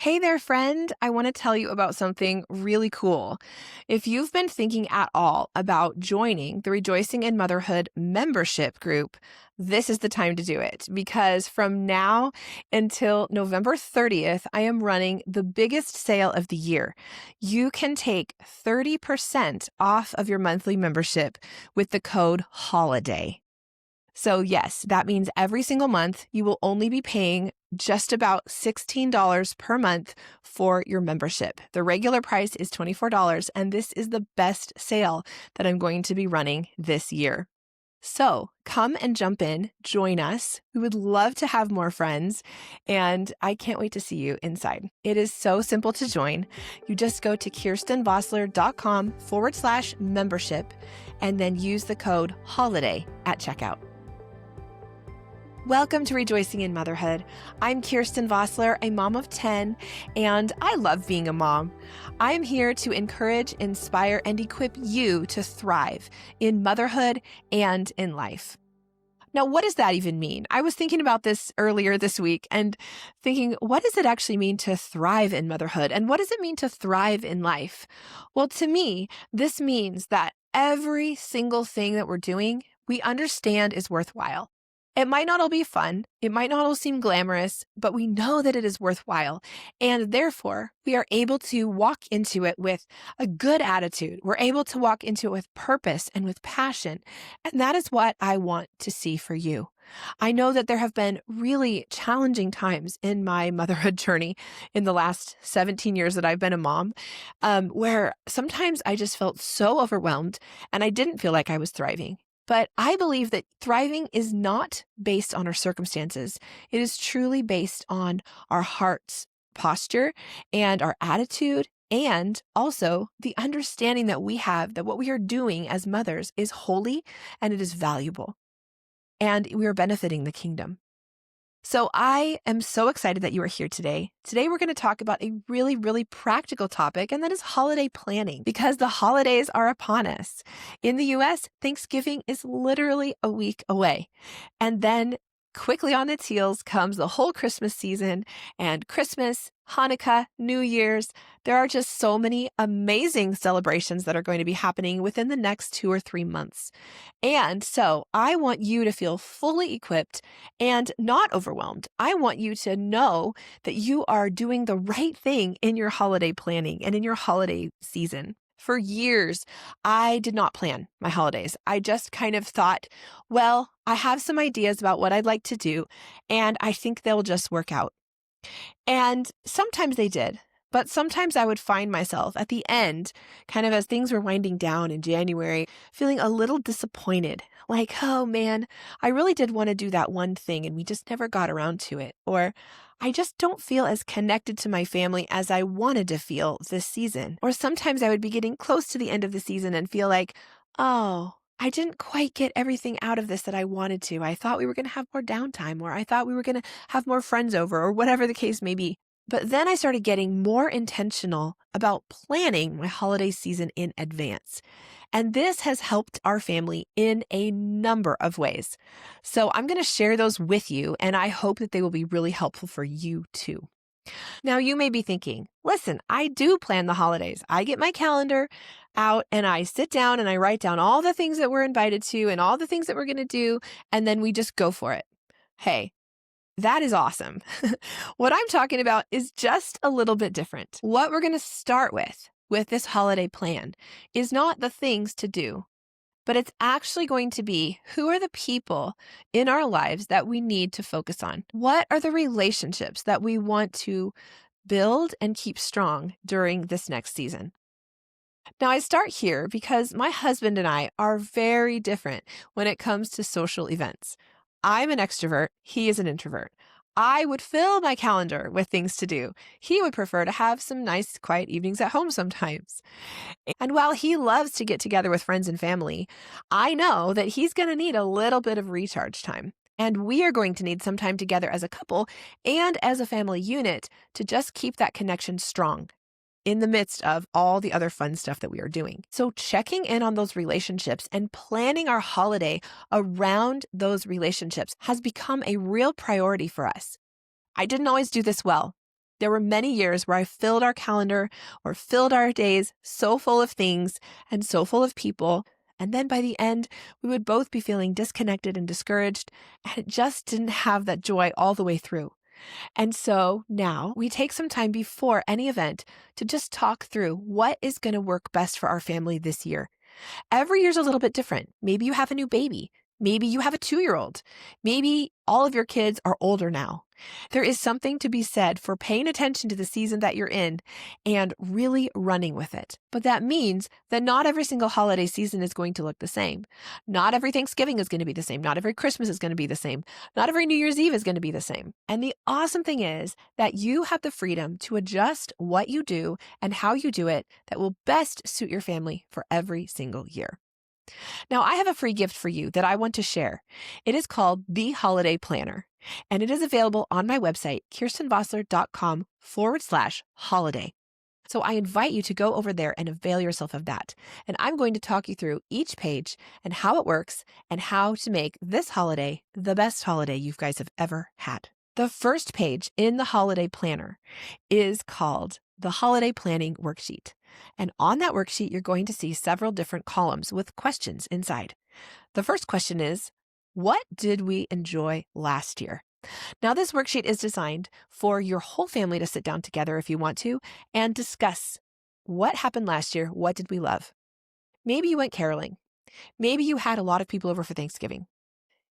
Hey there, friend. I want to tell you about something really cool. If you've been thinking at all about joining the Rejoicing in Motherhood membership group, this is the time to do it because from now until November 30th, I am running the biggest sale of the year. You can take 30% off of your monthly membership with the code HOLIDAY. So yes, that means every single month you will only be paying just about $16 per month for your membership. The regular price is $24, and this is the best sale that I'm going to be running this year. So come and jump in, join us. We would love to have more friends, and I can't wait to see you inside. It is so simple to join. You just go to kirstenvossler.com/membership and then use the code HOLIDAY at checkout. Welcome to Rejoicing in Motherhood. I'm Kirsten Vossler, a mom of 10, and I love being a mom. I'm here to encourage, inspire, and equip you to thrive in motherhood and in life. Now, what does that even mean? I was thinking about this earlier this week and thinking, what does it actually mean to thrive in motherhood? And what does it mean to thrive in life? Well, to me, this means that every single thing that we're doing, we understand is worthwhile. It might not all be fun. It might not all seem glamorous, but we know that it is worthwhile. And therefore, we are able to walk into it with a good attitude. We're able to walk into it with purpose and with passion. And that is what I want to see for you. I know that there have been really challenging times in my motherhood journey in the last 17 years that I've been a mom, where sometimes I just felt so overwhelmed and I didn't feel like I was thriving. But I believe that thriving is not based on our circumstances. It is truly based on our heart's posture and our attitude, and also the understanding that we have that what we are doing as mothers is holy and it is valuable, and we are benefiting the kingdom. So I am so excited that you are here today. Today, we're going to talk about a really, really practical topic, and that is holiday planning, because the holidays are upon us. In the US, Thanksgiving is literally a week away. And then quickly on its heels comes the whole Christmas season, and Christmas, Hanukkah, New Year's. There are just so many amazing celebrations that are going to be happening within the next 2 or 3 months. And so I want you to feel fully equipped and not overwhelmed. I want you to know that you are doing the right thing in your holiday planning and in your holiday season. For years, I did not plan my holidays. I just kind of thought, well, I have some ideas about what I'd like to do, and I think they'll just work out. And sometimes they did. But sometimes I would find myself at the end, kind of as things were winding down in January, feeling a little disappointed. Like, oh man, I really did want to do that one thing and we just never got around to it. Or I just don't feel as connected to my family as I wanted to feel this season. Or sometimes I would be getting close to the end of the season and feel like, oh, I didn't quite get everything out of this that I wanted to. I thought we were going to have more downtime, or I thought we were going to have more friends over, or whatever the case may be. But then I started getting more intentional about planning my holiday season in advance. And this has helped our family in a number of ways. So I'm going to share those with you, and I hope that they will be really helpful for you too. Now, you may be thinking, listen, I do plan the holidays. I get my calendar out and I sit down and I write down all the things that we're invited to and all the things that we're going to do, and then we just go for it. Hey, that is awesome. What I'm talking about is just a little bit different. What we're going to start with this holiday plan is not the things to do, but it's actually going to be, who are the people in our lives that we need to focus on? What are the relationships that we want to build and keep strong during this next season? Now, I start here because my husband and I are very different when it comes to social events. I'm an extrovert. He is an introvert. I would fill my calendar with things to do. He would prefer to have some nice, quiet evenings at home sometimes. And while he loves to get together with friends and family, I know that he's going to need a little bit of recharge time. And we are going to need some time together as a couple and as a family unit to just keep that connection strong in the midst of all the other fun stuff that we are doing. So checking in on those relationships and planning our holiday around those relationships has become a real priority for us. I didn't always do this well. There were many years where I filled our calendar or filled our days so full of things and so full of people. And then by the end, we would both be feeling disconnected and discouraged, and it just didn't have that joy all the way through. And so now we take some time before any event to just talk through what is going to work best for our family this year. Every year's a little bit different. Maybe you have a new baby. Maybe you have a 2-year-old. Maybe all of your kids are older now. There is something to be said for paying attention to the season that you're in and really running with it. But that means that not every single holiday season is going to look the same. Not every Thanksgiving is going to be the same. Not every Christmas is going to be the same. Not every New Year's Eve is going to be the same. And the awesome thing is that you have the freedom to adjust what you do and how you do it that will best suit your family for every single year. Now, I have a free gift for you that I want to share. It is called The Holiday Planner, and it is available on my website, kirstenvossler.com/holiday. So I invite you to go over there and avail yourself of that. And I'm going to talk you through each page and how it works and how to make this holiday the best holiday you guys have ever had. The first page in the Holiday Planner is called the Holiday Planning Worksheet. And on that worksheet, you're going to see several different columns with questions inside. The first question is, what did we enjoy last year? Now, this worksheet is designed for your whole family to sit down together if you want to and discuss what happened last year. What did we love? Maybe you went caroling. Maybe you had a lot of people over for Thanksgiving.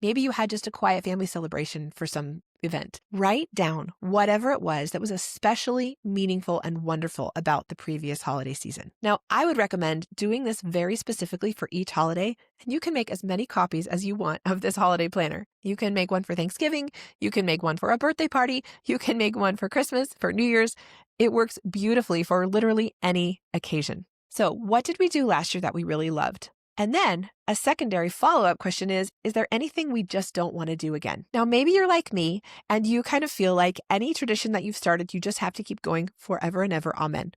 Maybe you had just a quiet family celebration for some event. Write down whatever it was that was especially meaningful and wonderful about the previous holiday season. Now, I would recommend doing this very specifically for each holiday, and you can make as many copies as you want of this holiday planner. You can make one for Thanksgiving. You can make one for a birthday party. You can make one for Christmas, for New Year's. It works beautifully for literally any occasion. So, what did we do last year that we really loved? And then a secondary follow-up question is there anything we just don't want to do again? Now, maybe you're like me and you kind of feel like any tradition that you've started, you just have to keep going forever and ever. Amen.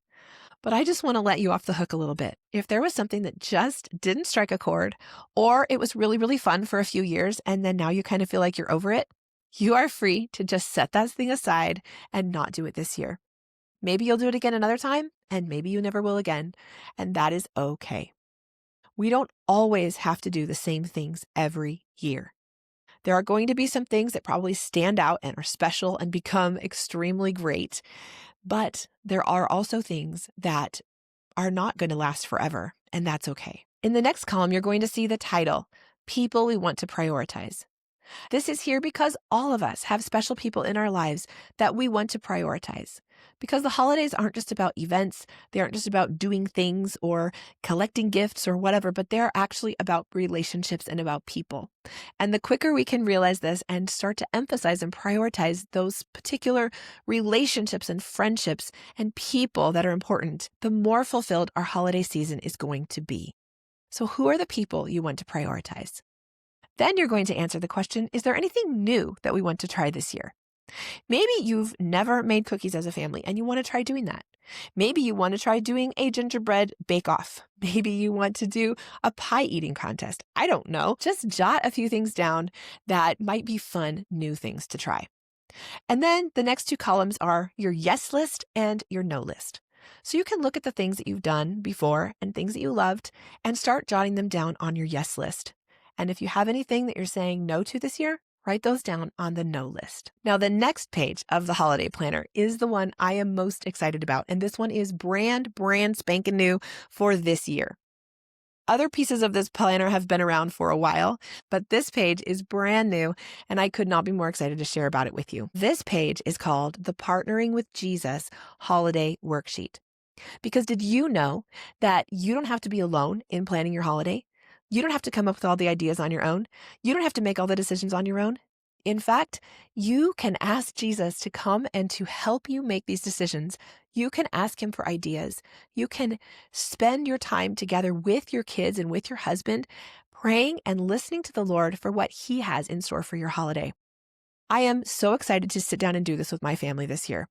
But I just want to let you off the hook a little bit. If there was something that just didn't strike a chord, or it was really, really fun for a few years, and then now you kind of feel like you're over it, you are free to just set that thing aside and not do it this year. Maybe you'll do it again another time, and maybe you never will again, and that is okay. We don't always have to do the same things every year. There are going to be some things that probably stand out and are special and become extremely great, but there are also things that are not going to last forever, and that's okay. In the next column, you're going to see the title, People We Want to Prioritize. This is here because all of us have special people in our lives that we want to prioritize. Because the holidays aren't just about events, they aren't just about doing things or collecting gifts or whatever, but they're actually about relationships and about people. And the quicker we can realize this and start to emphasize and prioritize those particular relationships and friendships and people that are important, the more fulfilled our holiday season is going to be. So who are the people you want to prioritize? Then you're going to answer the question, is there anything new that we want to try this year? Maybe you've never made cookies as a family and you want to try doing that. Maybe you want to try doing a gingerbread bake-off. Maybe you want to do a pie eating contest. I don't know. Just jot a few things down that might be fun, new things to try. And then the next two columns are your yes list and your no list. So you can look at the things that you've done before and things that you loved and start jotting them down on your yes list. And if you have anything that you're saying no to this year, write those down on the no list. Now, the next page of the holiday planner is the one I am most excited about. And this one is brand spanking new for this year. Other pieces of this planner have been around for a while, but this page is brand new, and I could not be more excited to share about it with you. This page is called the Partnering with Jesus Holiday Worksheet. Because did you know that you don't have to be alone in planning your holiday? You don't have to come up with all the ideas on your own. You don't have to make all the decisions on your own. In fact, you can ask Jesus to come and to help you make these decisions. You can ask him for ideas. You can spend your time together with your kids and with your husband, praying and listening to the Lord for what he has in store for your holiday. I am so excited to sit down and do this with my family this year.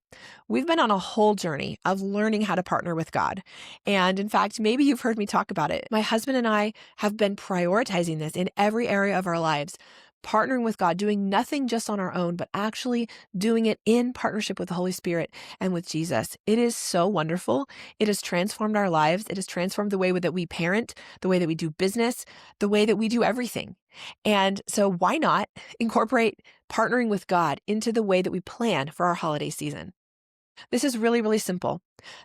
We've been on a whole journey of learning how to partner with God. And in fact, maybe you've heard me talk about it. My husband and I have been prioritizing this in every area of our lives, partnering with God, doing nothing just on our own, but actually doing it in partnership with the Holy Spirit and with Jesus. It is so wonderful. It has transformed our lives. It has transformed the way that we parent, the way that we do business, the way that we do everything. And so why not incorporate partnering with God into the way that we plan for our holiday season? This is really, really simple.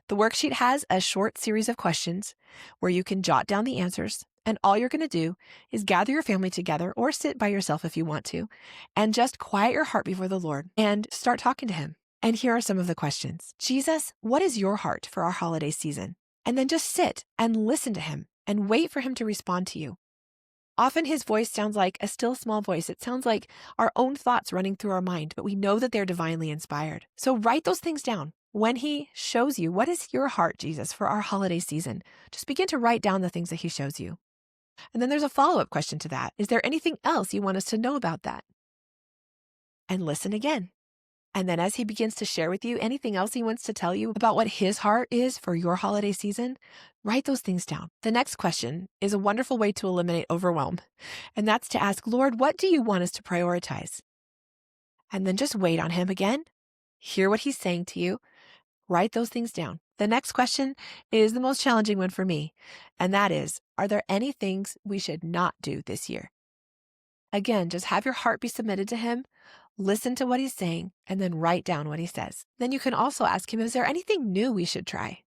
The worksheet has a short series of questions where you can jot down the answers. And all you're going to do is gather your family together or sit by yourself if you want to, and just quiet your heart before the Lord and start talking to him. And here are some of the questions. Jesus, what is your heart for our holiday season? And then just sit and listen to him and wait for him to respond to you. Often his voice sounds like a still small voice. It sounds like our own thoughts running through our mind, but we know that they're divinely inspired. So write those things down. When he shows you, what is your heart, Jesus, for our holiday season? Just begin to write down the things that he shows you. And then there's a follow-up question to that. Is there anything else you want us to know about that? And listen again. And then as he begins to share with you anything else he wants to tell you about what his heart is for your holiday season, write those things down. The next question is a wonderful way to eliminate overwhelm. And that's to ask, Lord, what do you want us to prioritize? And then just wait on him again. Hear what he's saying to you. Write those things down. The next question is the most challenging one for me. And that is, are there any things we should not do this year? Again, just have your heart be submitted to him. Listen to what he's saying, and then write down what he says. Then you can also ask him, is there anything new we should try?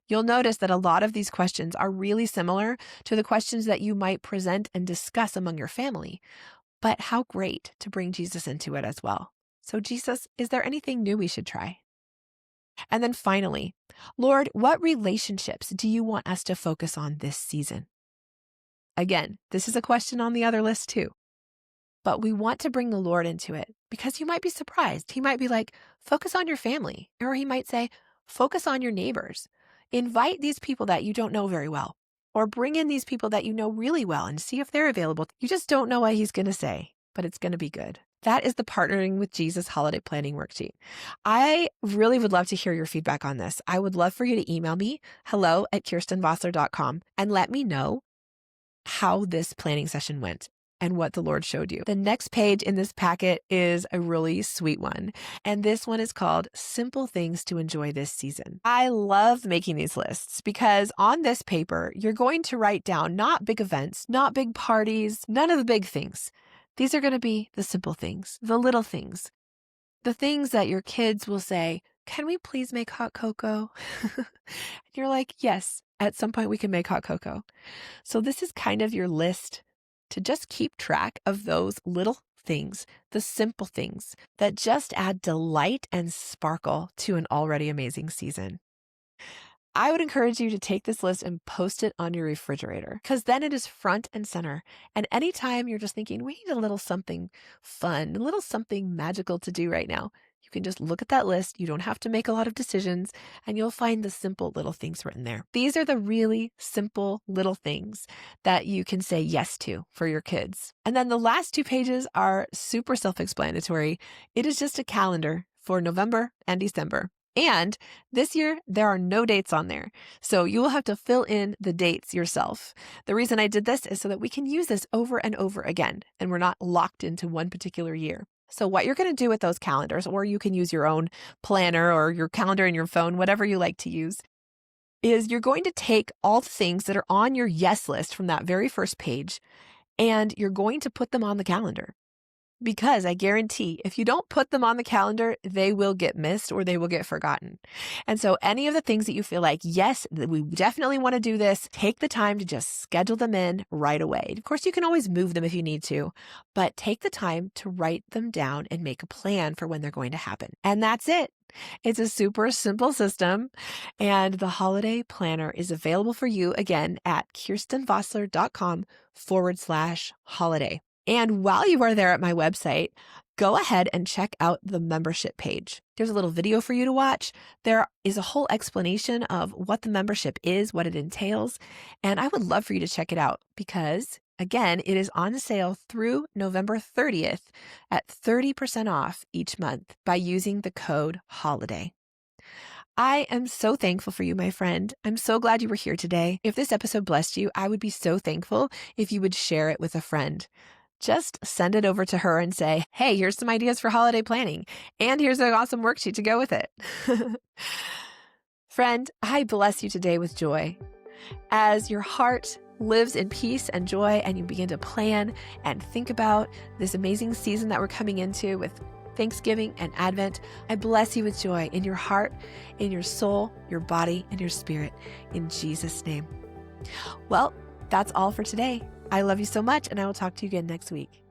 You'll notice that a lot of these questions are really similar to the questions that you might present and discuss among your family. But how great to bring Jesus into it as well. So Jesus, is there anything new we should try? And then finally, Lord, what relationships do you want us to focus on this season? Again, this is a question on the other list too. But we want to bring the Lord into it because you might be surprised. He might be like, focus on your family. Or he might say, focus on your neighbors. Invite these people that you don't know very well. Or bring in these people that you know really well and see if they're available. You just don't know what he's going to say, but it's going to be good. That is the Partnering with Jesus Holiday Planning Worksheet. I really would love to hear your feedback on this. I would love for you to email me, hello@kirstenvossler.com, and let me know how this planning session went and what the Lord showed you. The next page in this packet is a really sweet one. And this one is called Simple Things to Enjoy This Season. I love making these lists because on this paper, you're going to write down not big events, not big parties, none of the big things. These are going to be the simple things, the little things, the things that your kids will say, can we please make hot cocoa? You're like, yes, at some point we can make hot cocoa. So this is kind of your list to just keep track of those little things, the simple things that just add delight and sparkle to an already amazing season. I would encourage you to take this list and post it on your refrigerator because then it is front and center. And anytime you're just thinking, we need a little something fun, a little something magical to do right now, you can just look at that list. You don't have to make a lot of decisions and you'll find the simple little things written there. These are the really simple little things that you can say yes to for your kids. And then the last 2 pages are super self-explanatory. It is just a calendar for November and December. And this year, there are no dates on there. So you will have to fill in the dates yourself. The reason I did this is so that we can use this over and over again, and we're not locked into one particular year. So what you're going to do with those calendars, or you can use your own planner or your calendar in your phone, whatever you like to use, is you're going to take all the things that are on your yes list from that very first page, and you're going to put them on the calendar. Because I guarantee if you don't put them on the calendar, they will get missed or they will get forgotten. And so any of the things that you feel like, yes, we definitely want to do this, take the time to just schedule them in right away. Of course, you can always move them if you need to, but take the time to write them down and make a plan for when they're going to happen. And that's it. It's a super simple system. And the holiday planner is available for you again at kirstenvossler.com/holiday. And while you are there at my website, go ahead and check out the membership page. There's a little video for you to watch. There is a whole explanation of what the membership is, what it entails. And I would love for you to check it out because, again, it is on sale through November 30th at 30% off each month by using the code HOLIDAY. I am so thankful for you, my friend. I'm so glad you were here today. If this episode blessed you, I would be so thankful if you would share it with a friend. just send it over to her and say, hey, here's some ideas for holiday planning, and here's an awesome worksheet to go with it. Friend, I bless you today with joy. As your heart lives in peace and joy, and you begin to plan and think about this amazing season that we're coming into with Thanksgiving and Advent, I bless you with joy in your heart, in your soul, your body, and your spirit, in Jesus' name. Well, that's all for today. I love you so much, and I will talk to you again next week.